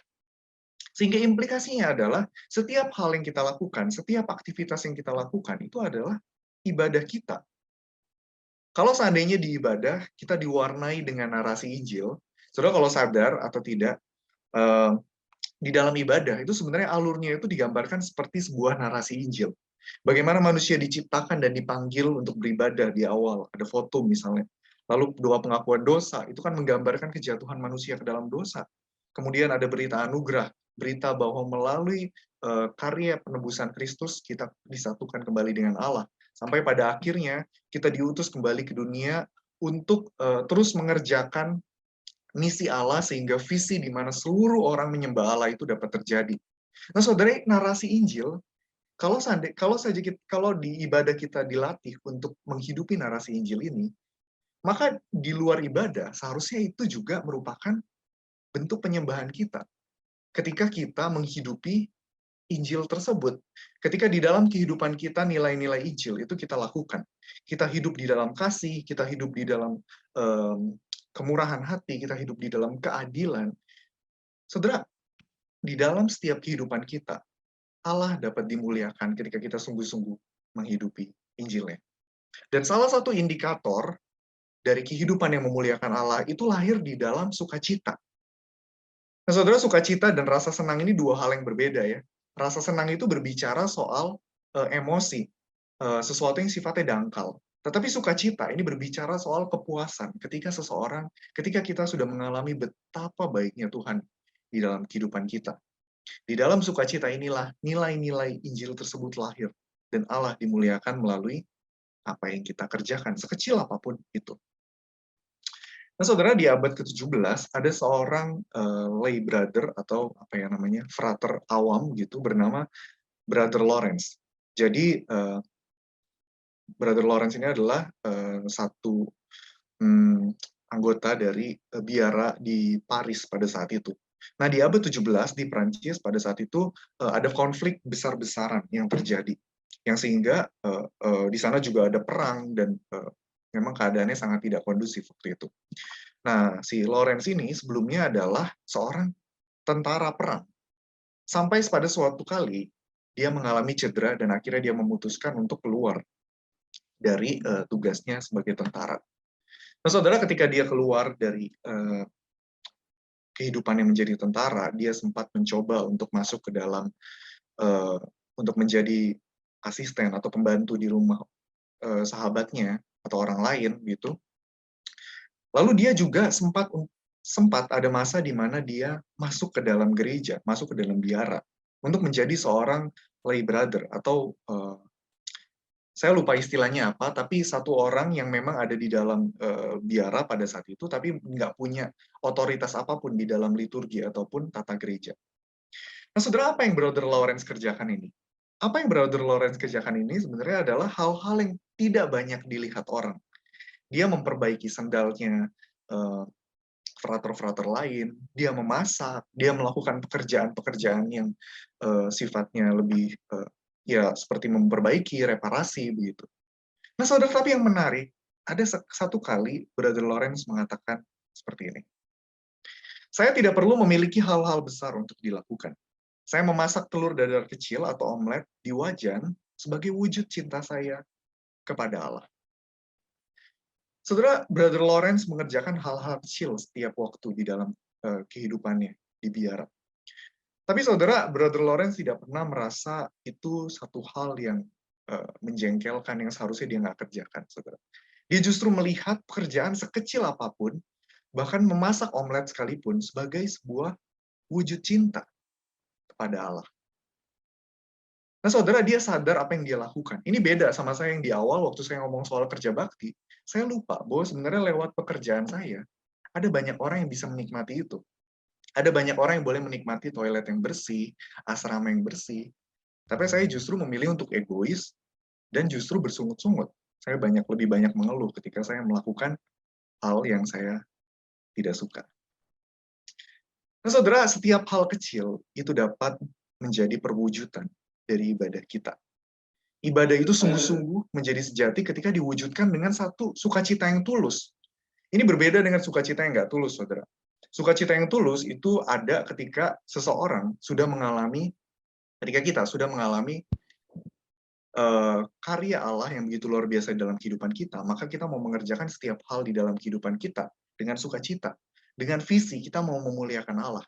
Sehingga implikasinya adalah setiap hal yang kita lakukan, setiap aktivitas yang kita lakukan itu adalah ibadah kita. Kalau seandainya di ibadah kita diwarnai dengan narasi Injil, saudara kalau sadar atau tidak, di dalam ibadah itu sebenarnya alurnya itu digambarkan seperti sebuah narasi Injil. Bagaimana manusia diciptakan dan dipanggil untuk beribadah di awal, ada foto misalnya. Lalu doa pengakuan dosa, itu kan menggambarkan kejatuhan manusia ke dalam dosa. Kemudian ada berita anugerah, berita bahwa melalui karya penebusan Kristus kita disatukan kembali dengan Allah. Sampai pada akhirnya kita diutus kembali ke dunia untuk terus mengerjakan misi Allah sehingga visi di mana seluruh orang menyembah Allah itu dapat terjadi. Nah, saudara, narasi Injil kalau di ibadah kita dilatih untuk menghidupi narasi Injil ini, maka di luar ibadah seharusnya itu juga merupakan bentuk penyembahan kita. Ketika kita menghidupi Injil tersebut, ketika di dalam kehidupan kita nilai-nilai Injil itu kita lakukan. Kita hidup di dalam kasih, kita hidup di dalam kemurahan hati, kita hidup di dalam keadilan. Saudara, di dalam setiap kehidupan kita, Allah dapat dimuliakan ketika kita sungguh-sungguh menghidupi Injilnya. Dan salah satu indikator dari kehidupan yang memuliakan Allah itu lahir di dalam sukacita. Nah, saudara, sukacita dan rasa senang ini dua hal yang berbeda ya. Rasa senang itu berbicara soal emosi, sesuatu yang sifatnya dangkal. Tetapi sukacita ini berbicara soal kepuasan ketika kita sudah mengalami betapa baiknya Tuhan di dalam kehidupan kita. Di dalam sukacita inilah nilai-nilai Injil tersebut lahir. Dan Allah dimuliakan melalui apa yang kita kerjakan, sekecil apapun itu. Nah, saudara, di abad ke-17 ada seorang lay brother atau frater awam gitu bernama Brother Lawrence. Jadi Brother Lawrence ini adalah satu anggota dari biara di Paris pada saat itu. Nah, di abad 17 di Prancis pada saat itu ada konflik besar-besaran yang terjadi, yang sehingga di sana juga ada perang dan memang keadaannya sangat tidak kondusif waktu itu. Nah, si Lawrence ini sebelumnya adalah seorang tentara perang. Sampai pada suatu kali dia mengalami cedera dan akhirnya dia memutuskan untuk keluar dari tugasnya sebagai tentara. Nah, saudara, ketika dia keluar dari kehidupan yang menjadi tentara, dia sempat mencoba untuk masuk ke dalam, untuk menjadi asisten atau pembantu di rumah sahabatnya atau orang lain gitu. Lalu dia juga sempat ada masa di mana dia masuk ke dalam gereja, masuk ke dalam biara untuk menjadi seorang lay brother atau Saya lupa istilahnya apa, tapi satu orang yang memang ada di dalam biara pada saat itu, tapi nggak punya otoritas apapun di dalam liturgi ataupun tata gereja. Nah, saudara, apa yang Brother Lawrence kerjakan ini? Apa yang Brother Lawrence kerjakan ini sebenarnya adalah hal-hal yang tidak banyak dilihat orang. Dia memperbaiki sandalnya frater-frater lain, dia memasak, dia melakukan pekerjaan-pekerjaan yang sifatnya lebih ya seperti memperbaiki, reparasi begitu. Nah, saudara, tapi yang menarik, ada satu kali Brother Lawrence mengatakan seperti ini. Saya tidak perlu memiliki hal-hal besar untuk dilakukan. Saya memasak telur dadar kecil atau omelet di wajan sebagai wujud cinta saya kepada Allah. Saudara, Brother Lawrence mengerjakan hal-hal kecil setiap waktu di dalam kehidupannya di biara. Tapi saudara, Brother Lawrence tidak pernah merasa itu satu hal yang menjengkelkan yang seharusnya dia nggak kerjakan, saudara. Dia justru melihat pekerjaan sekecil apapun, bahkan memasak omelet sekalipun, sebagai sebuah wujud cinta kepada Allah. Nah, saudara, dia sadar apa yang dia lakukan. Ini beda sama saya yang di awal waktu saya ngomong soal kerja bakti. Saya lupa bahwa sebenarnya lewat pekerjaan saya, ada banyak orang yang bisa menikmati itu. Ada banyak orang yang boleh menikmati toilet yang bersih, asrama yang bersih. Tapi saya justru memilih untuk egois dan justru bersungut-sungut. Saya lebih banyak mengeluh ketika saya melakukan hal yang saya tidak suka. Nah, saudara, setiap hal kecil itu dapat menjadi perwujudan dari ibadah kita. Ibadah itu sungguh-sungguh menjadi sejati ketika diwujudkan dengan satu sukacita yang tulus. Ini berbeda dengan sukacita yang nggak tulus, saudara. Sukacita yang tulus itu ada ketika ketika kita sudah mengalami karya Allah yang begitu luar biasa dalam kehidupan kita, maka kita mau mengerjakan setiap hal di dalam kehidupan kita dengan sukacita, dengan visi kita mau memuliakan Allah.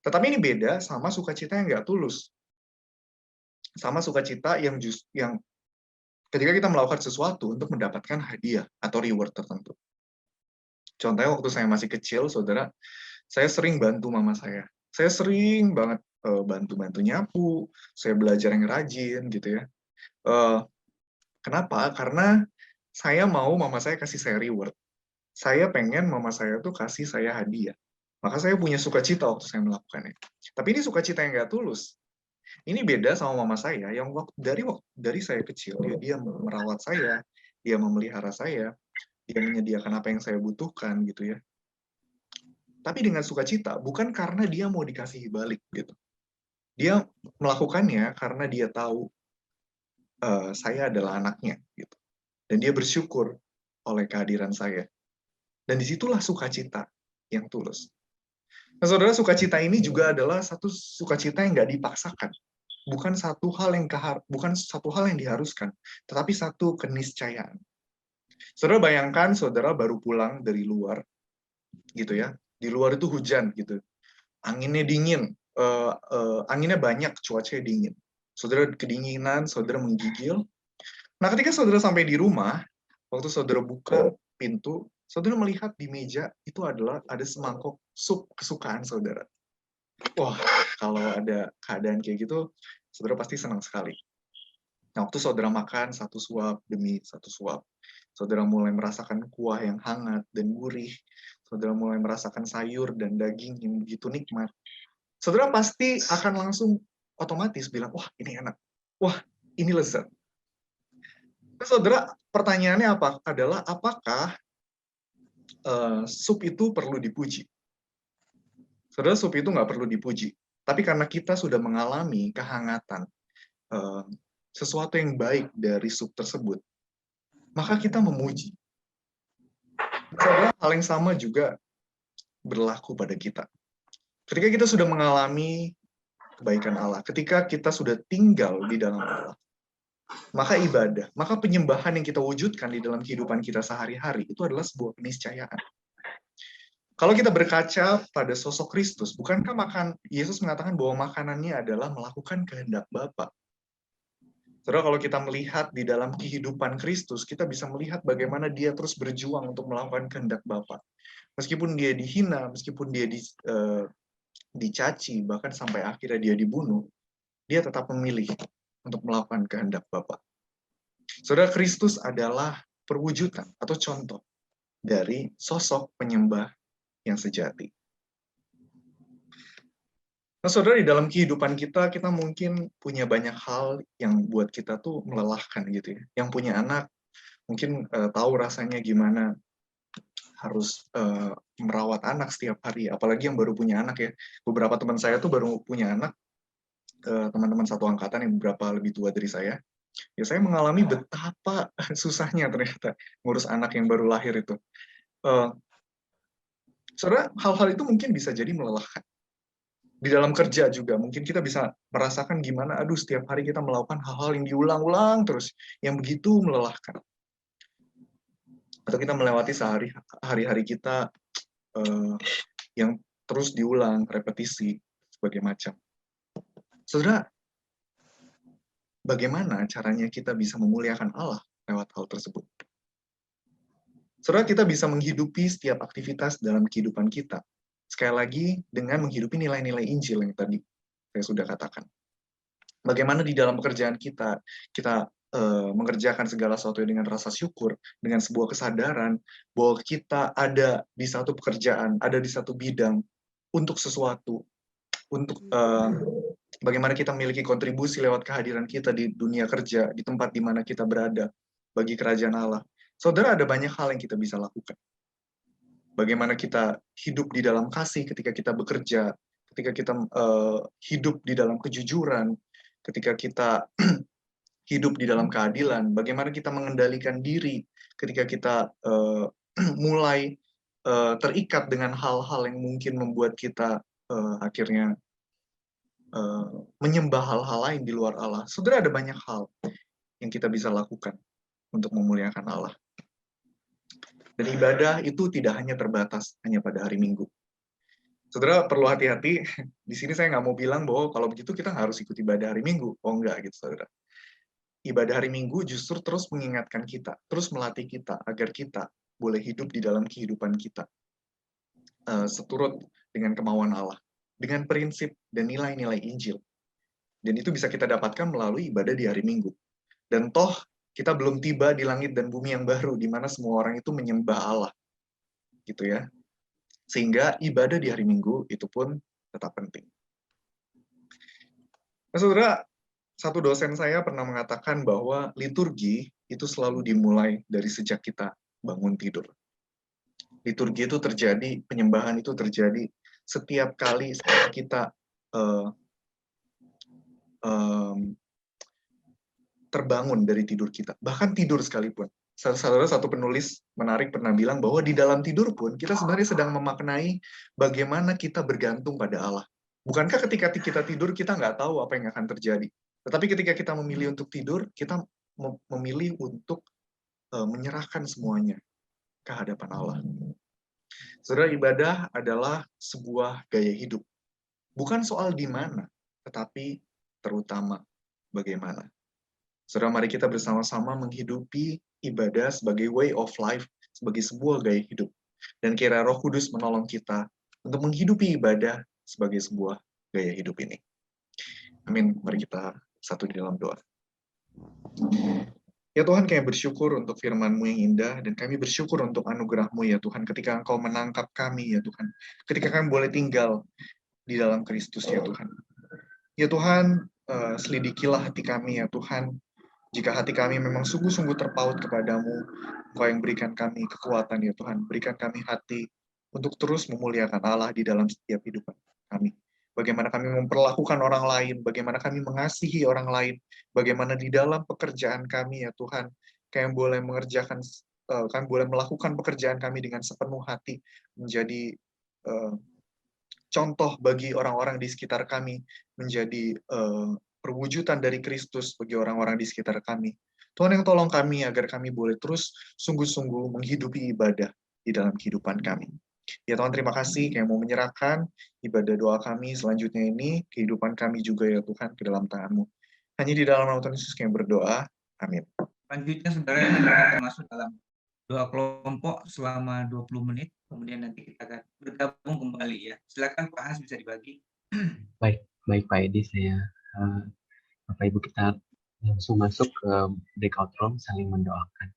Tetapi ini beda sama sukacita yang nggak tulus, sama sukacita yang ketika kita melakukan sesuatu untuk mendapatkan hadiah atau reward tertentu. Contohnya waktu saya masih kecil, saudara, saya sering bantu mama saya. Saya sering banget bantu-bantu nyapu, saya belajar yang rajin gitu ya. Kenapa? Karena saya mau mama saya kasih saya reward. Saya pengen mama saya tuh kasih saya hadiah. Maka saya punya sukacita waktu saya melakukannya. Tapi ini sukacita yang nggak tulus. Ini beda sama mama saya yang dari saya kecil, dia merawat saya, dia memelihara saya, dia menyediakan apa yang saya butuhkan gitu ya. Tapi dengan sukacita, bukan karena dia mau dikasihi balik gitu. Dia melakukannya karena dia tahu saya adalah anaknya gitu. Dan dia bersyukur oleh kehadiran saya. Dan disitulah sukacita yang tulus. Nah, saudara, sukacita ini juga adalah satu sukacita yang nggak dipaksakan. Bukan satu hal yang diharuskan, tetapi satu keniscayaan. Saudara bayangkan, saudara baru pulang dari luar, gitu ya. Di luar itu hujan, gitu. Anginnya dingin, anginnya banyak, cuacanya dingin. Saudara kedinginan, saudara menggigil. Nah, ketika saudara sampai di rumah, waktu saudara buka pintu, saudara melihat di meja itu ada semangkok sup kesukaan saudara. Wah, kalau ada keadaan kayak gitu, saudara pasti senang sekali. Nah, waktu saudara makan satu suap demi satu suap, saudara mulai merasakan kuah yang hangat dan gurih, saudara mulai merasakan sayur dan daging yang begitu nikmat. Saudara pasti akan langsung otomatis bilang, wah ini enak, wah ini lezat. Nah, saudara, pertanyaannya adalah apakah sup itu perlu dipuji? Saudara, sup itu nggak perlu dipuji. Tapi karena kita sudah mengalami kehangatan, sesuatu yang baik dari sup tersebut, maka kita memuji. Saudara, hal yang sama juga berlaku pada kita. Ketika kita sudah mengalami kebaikan Allah, ketika kita sudah tinggal di dalam Allah, maka ibadah, maka penyembahan yang kita wujudkan di dalam kehidupan kita sehari-hari, itu adalah sebuah keniscayaan. Kalau kita berkaca pada sosok Kristus, bukankah Yesus mengatakan bahwa makanannya adalah melakukan kehendak Bapa? Saudara, kalau kita melihat di dalam kehidupan Kristus, kita bisa melihat bagaimana dia terus berjuang untuk melakukan kehendak Bapa. Meskipun dia dihina, meskipun dia dicaci, bahkan sampai akhirnya dia dibunuh, dia tetap memilih untuk melakukan kehendak Bapa. Saudara, Kristus adalah perwujudan atau contoh dari sosok penyembah yang sejati. Nah, saudara, di dalam kehidupan kita mungkin punya banyak hal yang buat kita tuh melelahkan gitu ya. Yang punya anak mungkin tahu rasanya gimana harus merawat anak setiap hari, apalagi yang baru punya anak ya. Beberapa teman saya tuh baru punya anak, teman-teman satu angkatan yang beberapa lebih tua dari saya. Ya saya mengalami betapa susahnya ternyata ngurus anak yang baru lahir itu. Saudara, hal-hal itu mungkin bisa jadi melelahkan. Di dalam kerja juga, mungkin kita bisa merasakan gimana, aduh setiap hari kita melakukan hal-hal yang diulang-ulang terus, yang begitu melelahkan. Atau kita melewati hari-hari kita yang terus diulang, repetisi, sebagai macam. Saudara, bagaimana caranya kita bisa memuliakan Allah lewat hal tersebut? Saudara, kita bisa menghidupi setiap aktivitas dalam kehidupan kita. Sekali lagi, dengan menghidupi nilai-nilai Injil yang tadi saya sudah katakan. Bagaimana di dalam pekerjaan kita mengerjakan segala sesuatu dengan rasa syukur, dengan sebuah kesadaran bahwa kita ada di satu pekerjaan, ada di satu bidang untuk sesuatu, untuk bagaimana kita memiliki kontribusi lewat kehadiran kita di dunia kerja, di tempat di mana kita berada, bagi kerajaan Allah. Saudara, ada banyak hal yang kita bisa lakukan. Bagaimana kita hidup di dalam kasih ketika kita bekerja, ketika kita hidup di dalam kejujuran, ketika kita hidup di dalam keadilan, bagaimana kita mengendalikan diri ketika kita mulai terikat dengan hal-hal yang mungkin membuat kita akhirnya menyembah hal-hal lain di luar Allah. Saudara, ada banyak hal yang kita bisa lakukan untuk memuliakan Allah. Dan ibadah itu tidak hanya terbatas hanya pada hari Minggu. Saudara, perlu hati-hati. Di sini saya nggak mau bilang bahwa kalau begitu kita harus ikut ibadah hari Minggu. Oh enggak gitu, saudara. Ibadah hari Minggu justru terus mengingatkan kita, terus melatih kita agar kita boleh hidup di dalam kehidupan kita seturut dengan kemauan Allah, dengan prinsip dan nilai-nilai Injil. Dan itu bisa kita dapatkan melalui ibadah di hari Minggu. Dan toh kita belum tiba di langit dan bumi yang baru, di mana semua orang itu menyembah Allah. Gitu ya. Sehingga ibadah di hari Minggu itu pun tetap penting. Nah, saudara, satu dosen saya pernah mengatakan bahwa liturgi itu selalu dimulai dari sejak kita bangun tidur. Liturgi itu terjadi, penyembahan itu terjadi setiap kali kita terbangun dari tidur kita. Bahkan tidur sekalipun. Satu penulis menarik pernah bilang bahwa di dalam tidur pun kita sebenarnya sedang memaknai bagaimana kita bergantung pada Allah. Bukankah ketika kita tidur kita nggak tahu apa yang akan terjadi? Tetapi ketika kita memilih untuk tidur, kita memilih untuk menyerahkan semuanya ke hadapan Allah. Saudara, ibadah adalah sebuah gaya hidup. Bukan soal di mana, tetapi terutama bagaimana. Saudara, mari kita bersama-sama menghidupi ibadah sebagai way of life, sebagai sebuah gaya hidup. Dan kiranya Roh Kudus menolong kita untuk menghidupi ibadah sebagai sebuah gaya hidup ini. Amin. Mari kita satu di dalam doa. Ya Tuhan, kami bersyukur untuk firman-Mu yang indah, dan kami bersyukur untuk anugerah-Mu ya Tuhan, ketika Engkau menangkap kami ya Tuhan, ketika kami boleh tinggal di dalam Kristus ya Tuhan. Ya Tuhan, selidikilah hati kami ya Tuhan. Jika hati kami memang sungguh-sungguh terpaut kepadamu, Engkau yang berikan kami kekuatan ya Tuhan. Berikan kami hati untuk terus memuliakan Allah di dalam setiap hidup kami. Bagaimana kami memperlakukan orang lain, bagaimana kami mengasihi orang lain, bagaimana di dalam pekerjaan kami ya Tuhan, kami boleh kami boleh melakukan pekerjaan kami dengan sepenuh hati, menjadi contoh bagi orang-orang di sekitar kami, menjadi perwujudan dari Kristus bagi orang-orang di sekitar kami. Tuhan yang tolong kami agar kami boleh terus sungguh-sungguh menghidupi ibadah di dalam kehidupan kami. Ya Tuhan, terima kasih kami mau menyerahkan ibadah doa kami selanjutnya ini, kehidupan kami juga ya Tuhan ke dalam tangan-Mu. Hanya di dalam nama Tuhan Yesus kami berdoa. Amin. Selanjutnya saudara kita masuk dalam doa kelompok selama 20 menit, kemudian nanti kita akan bergabung kembali ya. Silakan Pak Hans, bisa dibagi. Baik Pak Edi, saya Bapak Ibu kita langsung masuk ke breakout room saling mendoakan.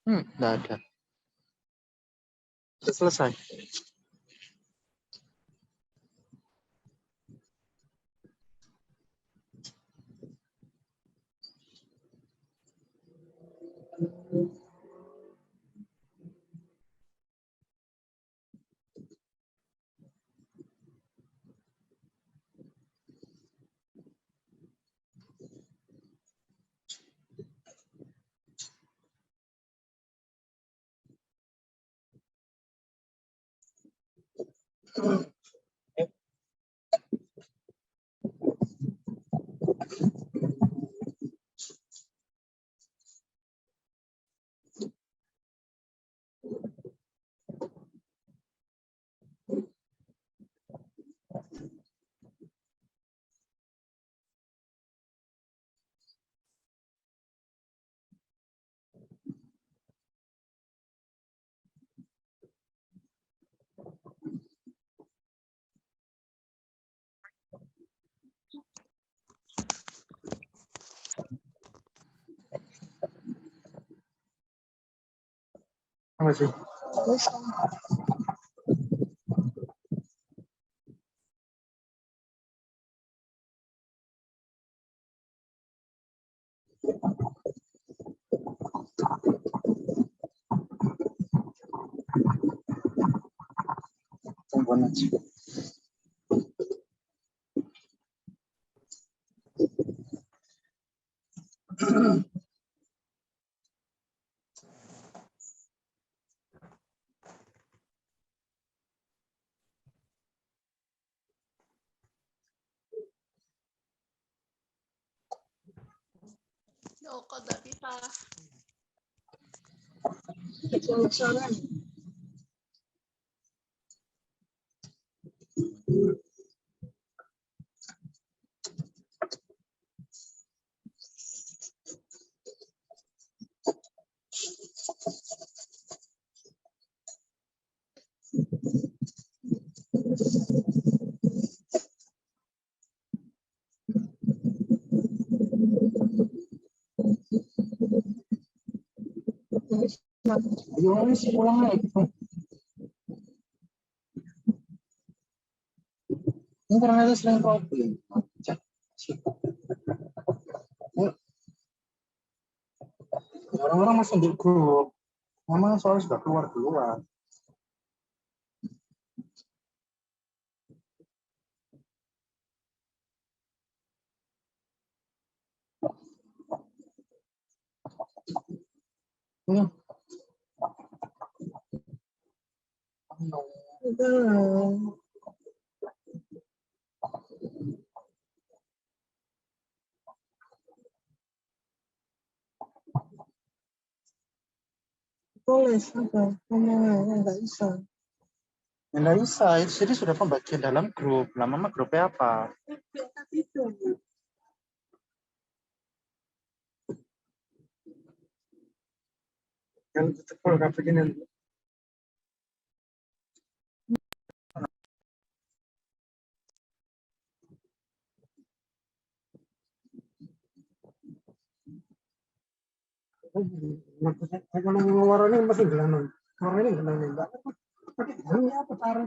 Nggak ada. Sudah selesai. Apa sih? Tungguan aja. Oh, kok nggak bisa? Ayo, pulang lagi. Ini ternyata sering problem. Orang-orang masih di grup. Mama soalnya sudah keluar duluan. Ini. Boleh sudah, nggak bisa. Nggak bisa, jadi sudah pembagian dalam grup. Lah, mama grupnya apa? Yang tetap kalau begini. Maksudnya kalau ngeluarin masih gelanon. Ngeluarin gelanon enggak. Pakai apa cara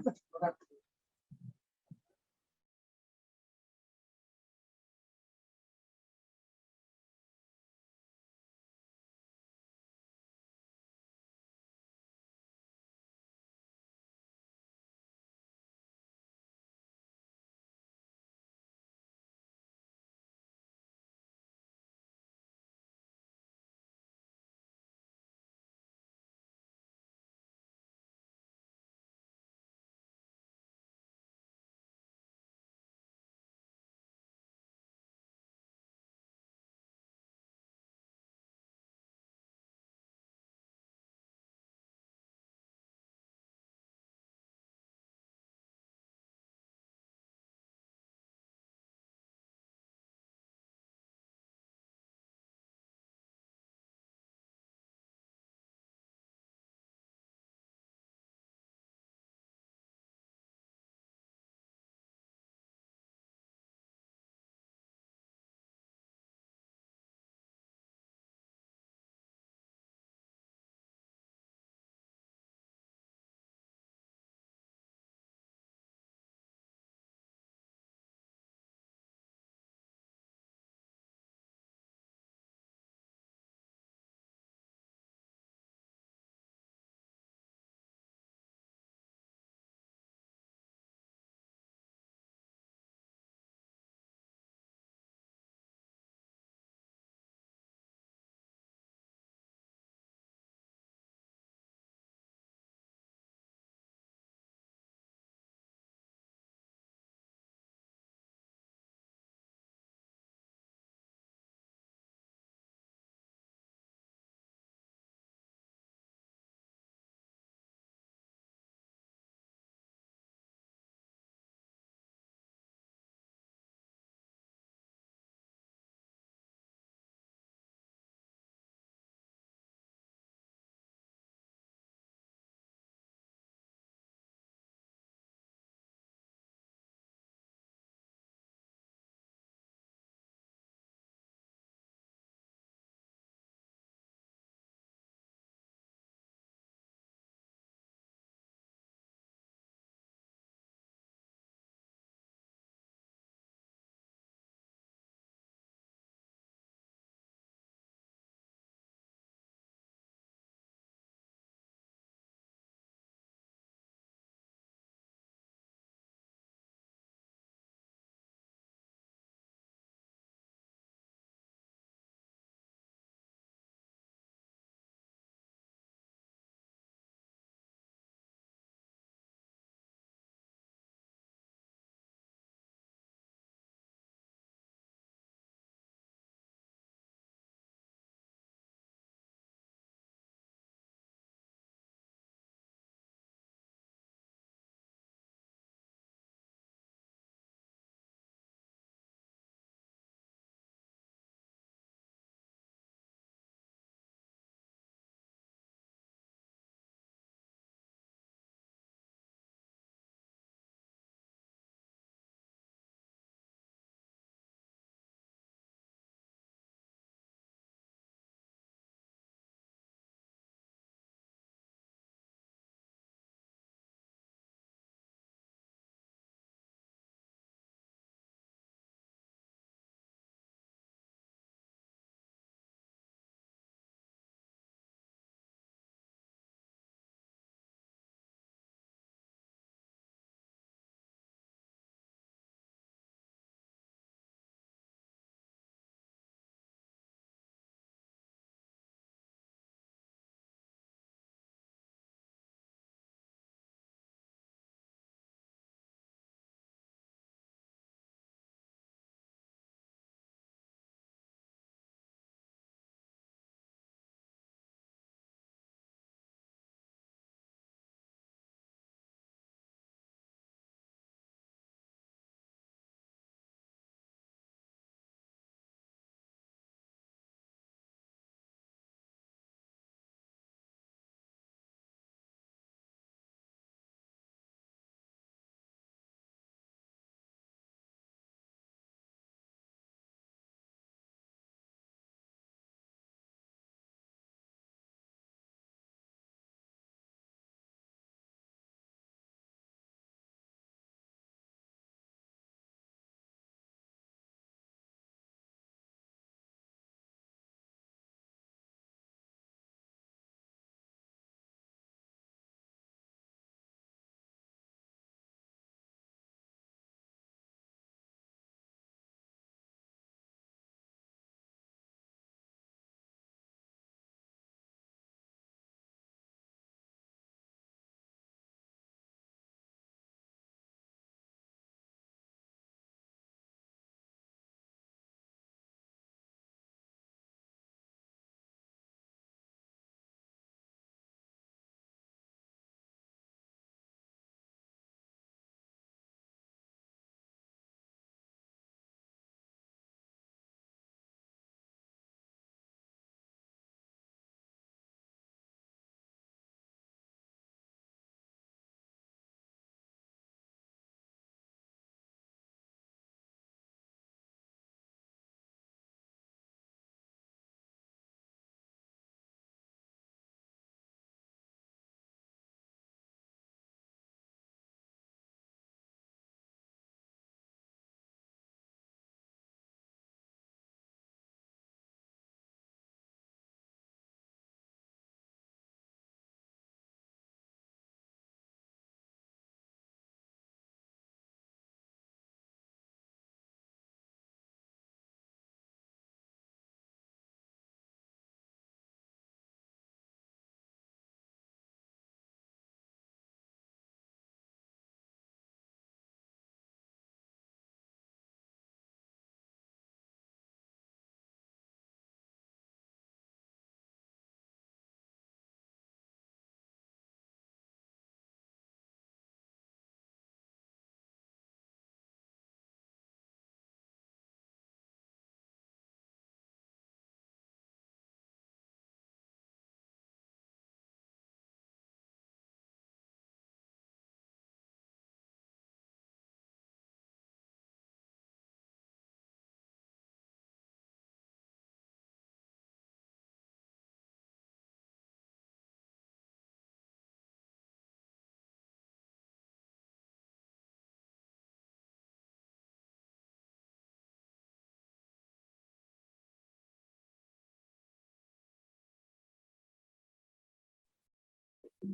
Oh,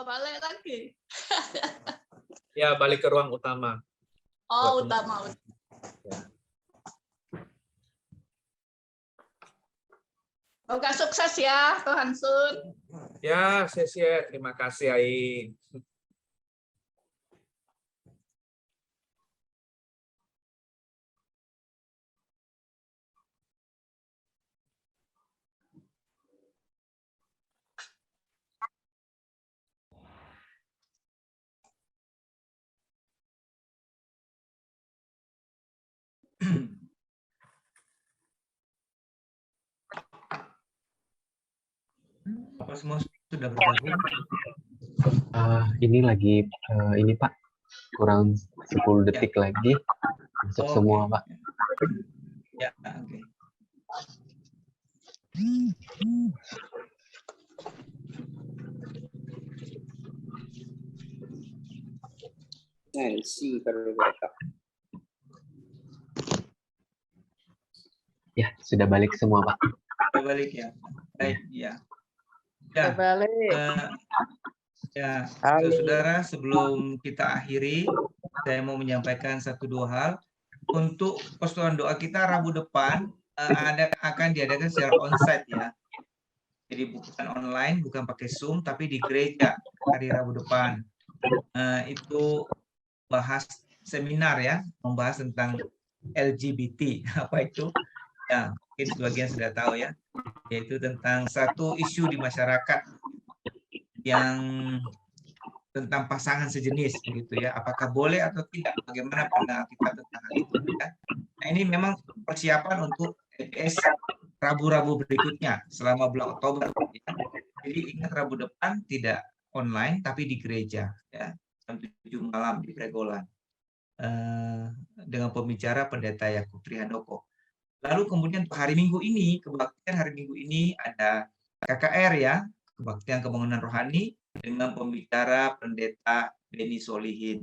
balik lagi. Ya, balik ke ruang utama. Oh, Buat utama. Semoga sukses ya, Tuhan Sun. Ya, terima kasih, Ai. Apa semua sudah bergabung? Ini lagi ini Pak, kurang 10 detik lagi masuk Oh, semua oke. Pak. Ya, oke. Ya, sudah balik semua Pak. Sudah balik ya. Baik, ya. Ya, Balik. ya, Halo. saudara, sebelum kita akhiri, saya mau menyampaikan 1-2 hal. Untuk persekutuan doa kita Rabu depan akan diadakan secara onsite ya. Jadi bukan online, bukan pakai Zoom, tapi di gereja hari Rabu depan. Itu bahas seminar ya, membahas tentang LGBT. Apa itu? Ya, mungkin sebagian sudah tahu ya, yaitu tentang satu isu di masyarakat yang tentang pasangan sejenis begitu ya, apakah boleh atau tidak, bagaimana pandangan kita tentang hal itu ya. Nah, ini memang persiapan untuk TPS Rabu-Rabu berikutnya selama bulan Oktober ya. Jadi ingat, Rabu depan tidak online tapi di gereja ya, jam 7 malam di Pregolan dengan pembicara Pendeta Yakub Trihandoko. Lalu kemudian hari Minggu ini, kebaktian hari Minggu ini ada KKR ya, kebaktian kebangunan rohani dengan pembicara Pendeta Beni Solihin.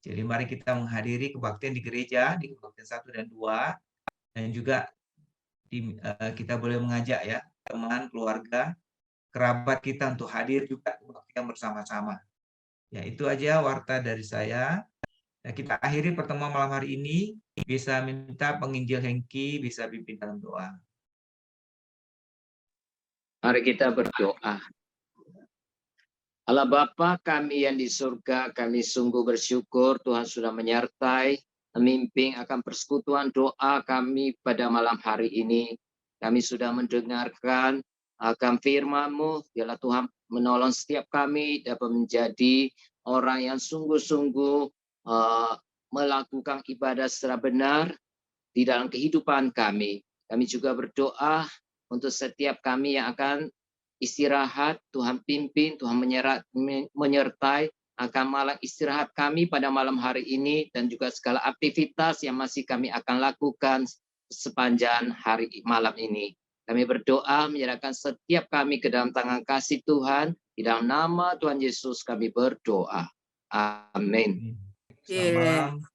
Jadi mari kita menghadiri kebaktian di gereja, di kebaktian 1 dan 2, dan juga kita boleh mengajak ya teman, keluarga, kerabat kita untuk hadir juga kebaktian bersama-sama. Ya, itu aja warta dari saya. Nah, kita akhiri pertemuan malam hari ini. Bisa minta penginjil Hengki, bisa pimpin dalam doa. Mari kita berdoa. Allah Bapa kami yang di surga, kami sungguh bersyukur Tuhan sudah menyertai, memimpin akan persekutuan doa kami pada malam hari ini. Kami sudah mendengarkan akan firman-Mu, biarlah Tuhan menolong setiap kami dapat menjadi orang yang sungguh-sungguh melakukan ibadah secara benar di dalam kehidupan kami. Kami juga berdoa untuk setiap kami yang akan istirahat, Tuhan pimpin, Tuhan menyertai akan malam istirahat kami pada malam hari ini dan juga segala aktivitas yang masih kami akan lakukan sepanjang hari malam ini. Kami berdoa menyerahkan setiap kami ke dalam tangan kasih Tuhan. Di dalam nama Tuhan Yesus kami berdoa. Amin. Selamat malam.